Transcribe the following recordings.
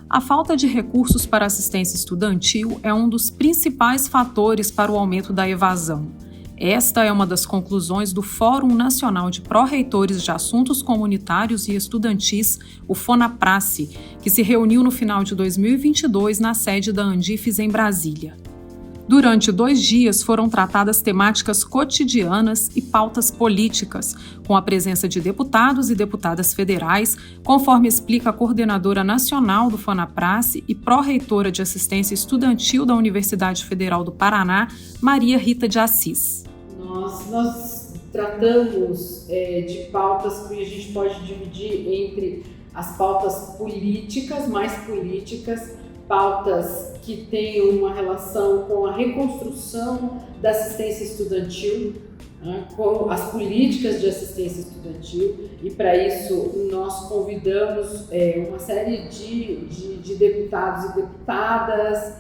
A falta de recursos para assistência estudantil é um dos principais fatores para o aumento da evasão. Esta é uma das conclusões do Fórum Nacional de Pró-Reitores de Assuntos Comunitários e Estudantis, o FONAPRACE, que se reuniu no final de 2022 na sede da Andifes em Brasília. Durante 2 dias foram tratadas temáticas cotidianas e pautas políticas, com a presença de deputados e deputadas federais, conforme explica a coordenadora nacional do FONAPRACE e pró-reitora de assistência estudantil da Universidade Federal do Paraná, Maria Rita de Assis. Nós tratamos de pautas que a gente pode dividir entre as pautas políticas, mais políticas, pautas que têm uma relação com a reconstrução da assistência estudantil, com as políticas de assistência estudantil, e para isso nós convidamos uma série de deputados e deputadas,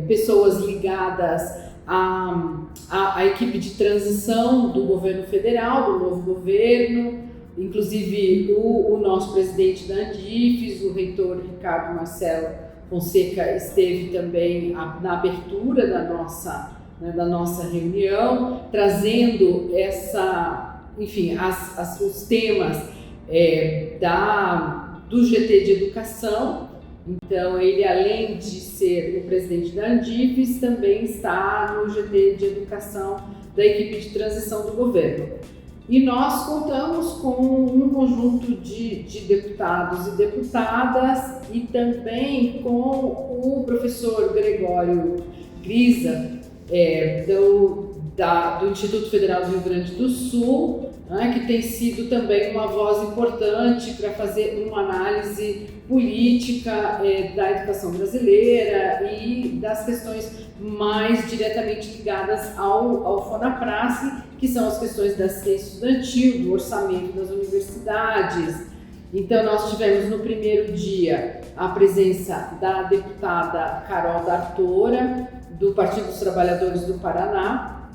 pessoas ligadas à equipe de transição do governo federal, do novo governo, inclusive o nosso presidente da Andifes, o reitor Ricardo Marcelo Fonseca, esteve também na abertura da nossa reunião, trazendo os temas do GT de Educação. Então, ele, além de ser o presidente da Andifes, também está no GT de Educação da equipe de transição do governo. E nós contamos com um conjunto de deputados e deputadas e também com o professor Gregório Grisa, do Instituto Federal do Rio Grande do Sul, que tem sido também uma voz importante para fazer uma análise política da educação brasileira e das questões mais diretamente ligadas ao FONAPRACE, que são as questões da assistência estudantil, do orçamento das universidades. Então, nós tivemos no primeiro dia a presença da deputada Carol D'Artora, do Partido dos Trabalhadores do Paraná.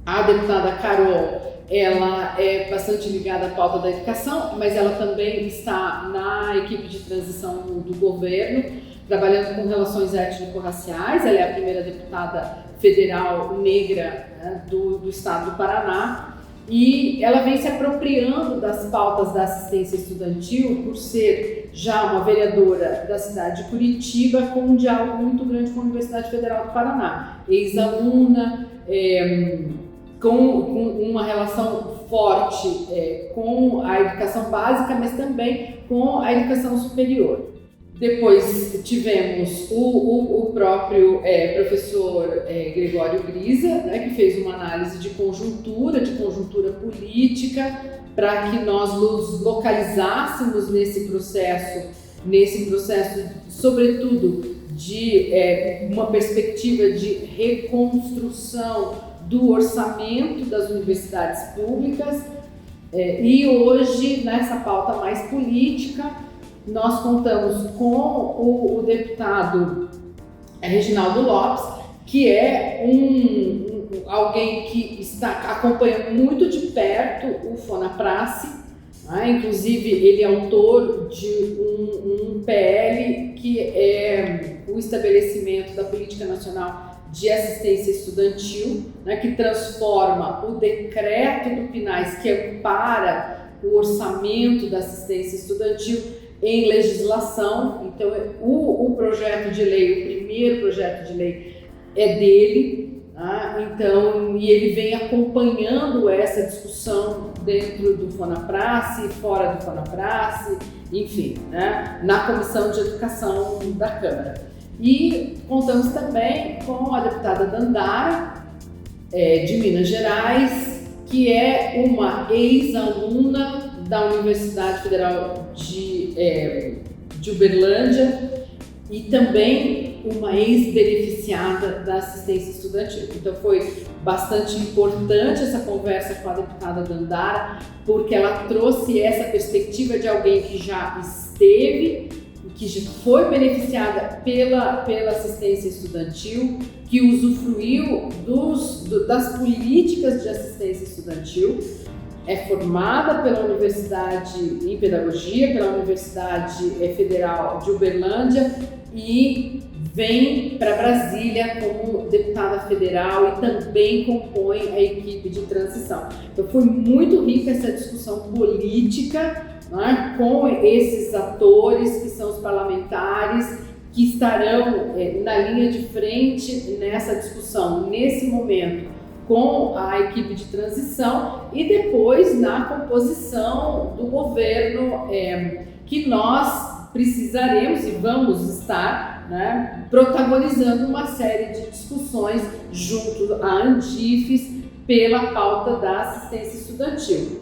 A deputada Carol, ela é bastante ligada à pauta da educação, mas ela também está na equipe de transição do governo, trabalhando com relações étnico-raciais. Ela é a primeira deputada federal negra do estado do Paraná, e ela vem se apropriando das pautas da assistência estudantil por ser já uma vereadora da cidade de Curitiba, com um diálogo muito grande com a Universidade Federal do Paraná, ex-aluna, com uma relação forte com a educação básica, mas também com a educação superior. Depois tivemos o próprio professor Gregório Grisa, que fez uma análise de conjuntura política, para que nós nos localizássemos nesse processo, sobretudo, de uma perspectiva de reconstrução do orçamento das universidades públicas. E hoje, nessa pauta mais política, nós contamos com o deputado Reginaldo Lopes, que é alguém que acompanha muito de perto o FONAPRACE, inclusive ele é autor de um PL que é o estabelecimento da Política Nacional de Assistência Estudantil, que transforma o decreto do PNAES, que ampara o orçamento da assistência estudantil, em legislação. Então, o projeto de lei, o primeiro projeto de lei é dele, então, e ele vem acompanhando essa discussão dentro do FONAPRACE, fora do FONAPRACE, enfim, na Comissão de Educação da Câmara. E contamos também com a deputada Dandara, de Minas Gerais, que é uma ex-aluna da Universidade Federal de Uberlândia e também uma ex-beneficiada da assistência estudantil. Então foi bastante importante essa conversa com a deputada Dandara, porque ela trouxe essa perspectiva de alguém que já esteve, que já foi beneficiada pela assistência estudantil, que usufruiu das políticas de assistência estudantil, é formada pela Universidade em Pedagogia, pela Universidade Federal de Uberlândia e vem para Brasília como deputada federal e também compõe a equipe de transição. Então foi muito rica essa discussão política, né, com esses atores que são os parlamentares que estarão na linha de frente nessa discussão, nesse momento, com a equipe de transição e depois na composição do governo que nós precisaremos e vamos estar, né, protagonizando uma série de discussões junto à Andifes pela pauta da assistência estudantil.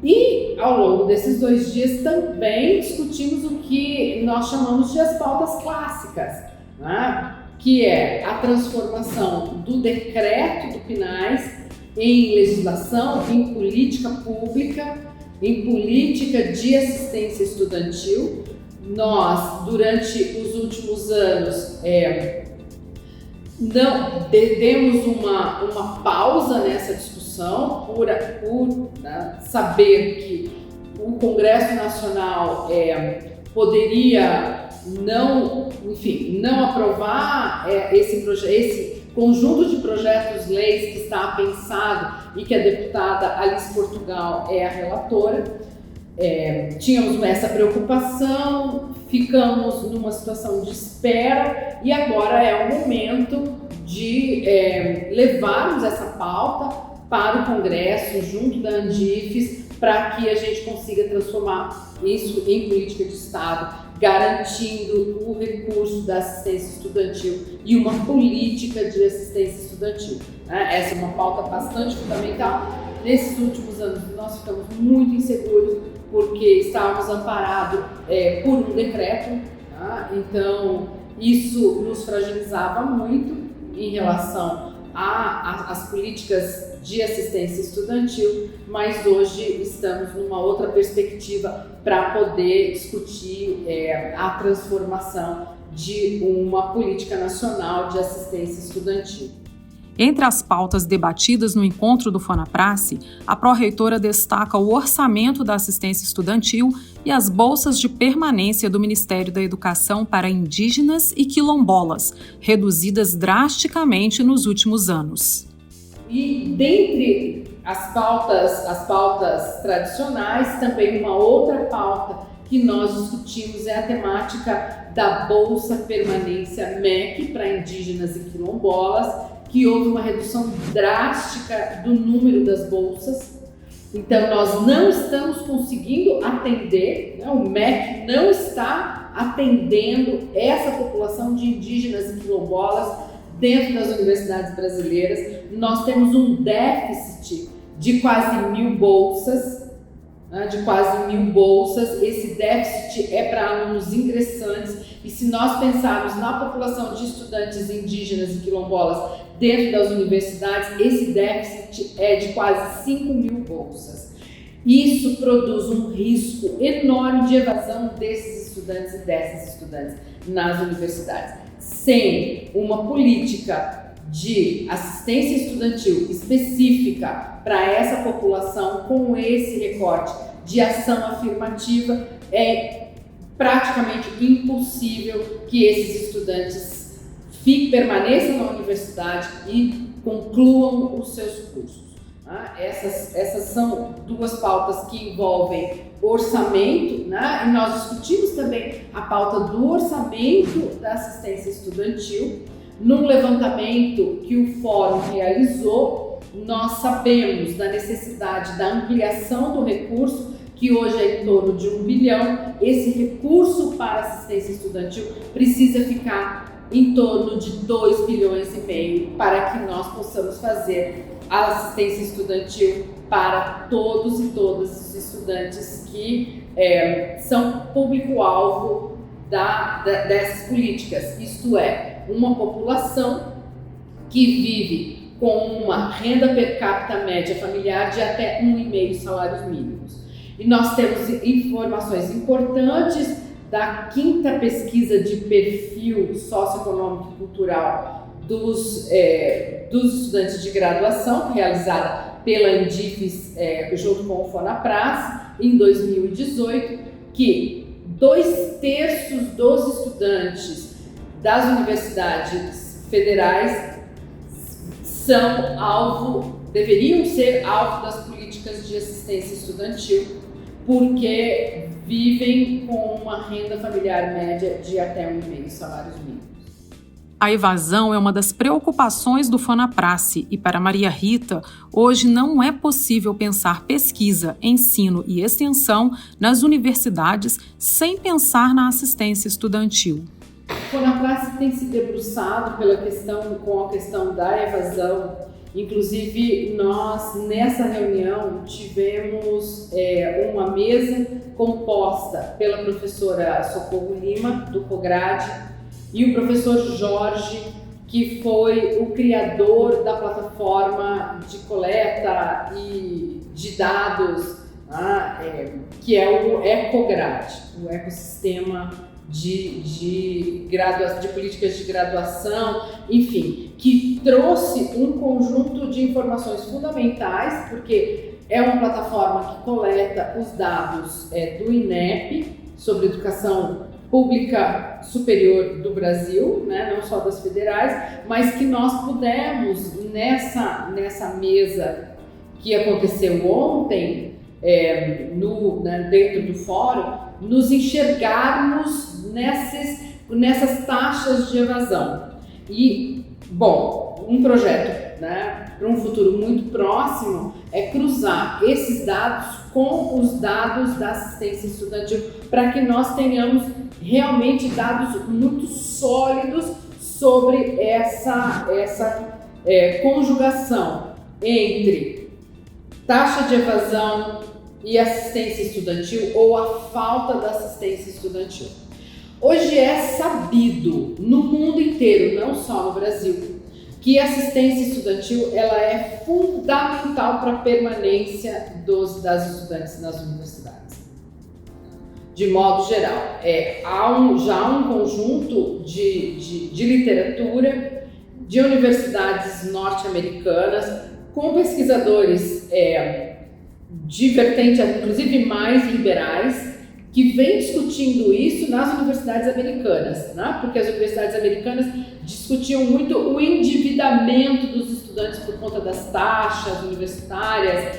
E ao longo desses 2 dias também discutimos o que nós chamamos de as pautas clássicas, né, que é a transformação do decreto do PNAES em legislação, em política pública, em política de assistência estudantil. Nós, durante os últimos anos, demos uma pausa nessa discussão por né, saber que o Congresso Nacional poderia não aprovar esse conjunto de projetos-leis que está pensado e que a deputada Alice Portugal é a relatora. Tínhamos essa preocupação, ficamos numa situação de espera e agora é o momento de levarmos essa pauta para o Congresso, junto da Andifes, para que a gente consiga transformar isso em política de Estado, garantindo o recurso da assistência estudantil e uma política de assistência estudantil. Essa é uma pauta bastante fundamental. Nesses últimos anos nós ficamos muito inseguros porque estávamos amparados por um decreto, tá? Então isso nos fragilizava muito em relação às políticas de assistência estudantil, mas hoje estamos numa outra perspectiva para poder discutir a transformação de uma política nacional de assistência estudantil. Entre as pautas debatidas no encontro do Fonaprace, a pró-reitora destaca o orçamento da assistência estudantil e as bolsas de permanência do Ministério da Educação para indígenas e quilombolas, reduzidas drasticamente nos últimos anos. E dentre as pautas tradicionais, também uma outra pauta que nós discutimos é a temática da Bolsa Permanência MEC para indígenas e quilombolas, que houve uma redução drástica do número das bolsas. Então nós não estamos conseguindo atender, né? O MEC não está atendendo essa população de indígenas e quilombolas dentro das universidades brasileiras. Nós temos um déficit de quase 1.000 bolsas, né? Esse déficit é para alunos ingressantes e se nós pensarmos na população de estudantes indígenas e quilombolas dentro das universidades, esse déficit é de quase 5.000 bolsas. Isso produz um risco enorme de evasão desses estudantes e dessas estudantes nas universidades. Sem uma política de assistência estudantil específica para essa população, com esse recorte de ação afirmativa, é praticamente impossível que esses estudantes permaneçam na universidade e concluam os seus cursos. Essas são 2 pautas que envolvem orçamento, né? E nós discutimos também a pauta do orçamento da assistência estudantil. Num levantamento que o Fórum realizou, nós sabemos da necessidade da ampliação do recurso, que hoje é em torno de 1 bilhão. Esse recurso para assistência estudantil precisa ficar em torno de 2,5 bilhões para que nós possamos fazer a assistência estudantil para todos e todas os estudantes que são público-alvo dessas políticas, isto é, uma população que vive com uma renda per capita média familiar de até 1,5 salários mínimos. E nós temos informações importantes da 5ª pesquisa de perfil socioeconômico e cultural dos estudantes de graduação, realizada pela Andifes, junto com o Fonapras, em 2018, que 2/3 dos estudantes das universidades federais deveriam ser alvo das políticas de assistência estudantil, porque vivem com uma renda familiar média de até 1,5 salários mínimos. A evasão é uma das preocupações do Fonaprace e, para Maria Rita, hoje não é possível pensar pesquisa, ensino e extensão nas universidades sem pensar na assistência estudantil. O Fonaprace tem se debruçado com a questão da evasão. Inclusive, nós, nessa reunião, tivemos uma mesa composta pela professora Socorro Lima, do COGRAD, e o professor Jorge, que foi o criador da plataforma de coleta e de dados, que é o EcoGrad, o Ecossistema de políticas de graduação, enfim, que trouxe um conjunto de informações fundamentais, porque é uma plataforma que coleta os dados do INEP sobre educação pública superior do Brasil, né, não só das federais, mas que nós pudemos, nessa mesa que aconteceu ontem, dentro do fórum, nos enxergarmos nessas taxas de evasão. E, bom, um projeto, né, para um futuro muito próximo é cruzar esses dados com os dados da assistência estudantil, para que nós tenhamos realmente dados muito sólidos sobre essa conjugação entre taxa de evasão e assistência estudantil, ou a falta da assistência estudantil. Hoje é sabido no mundo inteiro, não só no Brasil, que a assistência estudantil ela é fundamental para a permanência das estudantes nas universidades. De modo geral, há já um conjunto de literatura de universidades norte-americanas com pesquisadores de vertente, inclusive mais liberais, que vem discutindo isso nas universidades americanas, né? Porque as universidades americanas discutiam muito o endividamento dos estudantes por conta das taxas universitárias,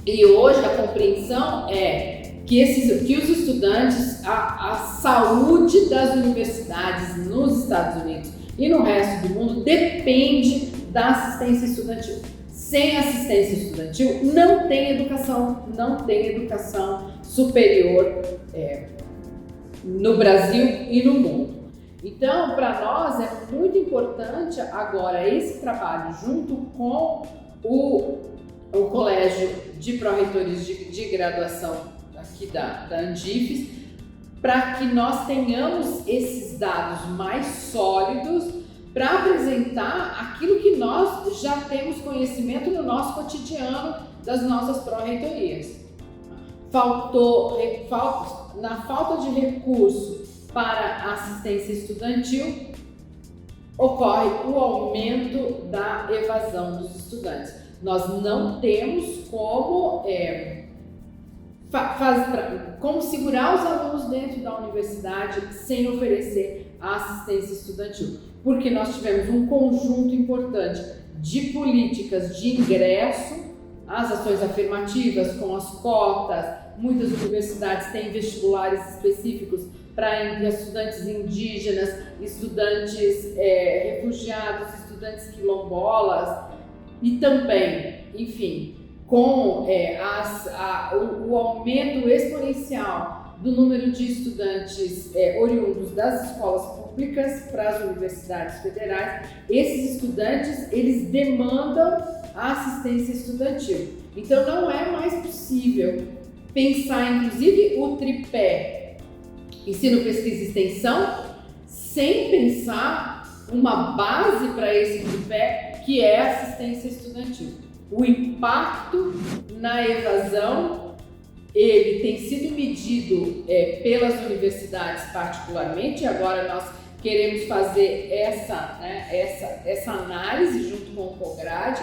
e hoje a compreensão é que os estudantes, a saúde das universidades nos Estados Unidos e no resto do mundo depende da assistência estudantil. Sem assistência estudantil não tem educação superior no Brasil e no mundo. Então, para nós é muito importante agora esse trabalho junto com o Colégio de Pró-Reitores de Graduação aqui da Andifes, para que nós tenhamos esses dados mais sólidos para apresentar aquilo que nós já temos conhecimento no nosso cotidiano das nossas pró-reitorias. Na falta de recurso para a assistência estudantil, ocorre o aumento da evasão dos estudantes. Nós não temos como segurar os alunos dentro da universidade sem oferecer a assistência estudantil, porque nós tivemos um conjunto importante de políticas de ingresso, as ações afirmativas com as cotas. Muitas universidades têm vestibulares específicos para estudantes indígenas, estudantes refugiados, estudantes quilombolas, e também, enfim, com o aumento exponencial do número de estudantes oriundos das escolas públicas para as universidades federais, esses estudantes eles demandam a assistência estudantil. Então não é mais possível pensar, inclusive, o tripé ensino, pesquisa e extensão sem pensar uma base para esse tripé, que é a assistência estudantil. O impacto na evasão, ele tem sido medido pelas universidades particularmente. Agora nós queremos fazer essa análise junto com o COGRAD,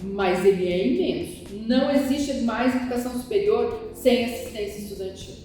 mas ele é imenso. Não existe mais educação superior sem assistência estudantil.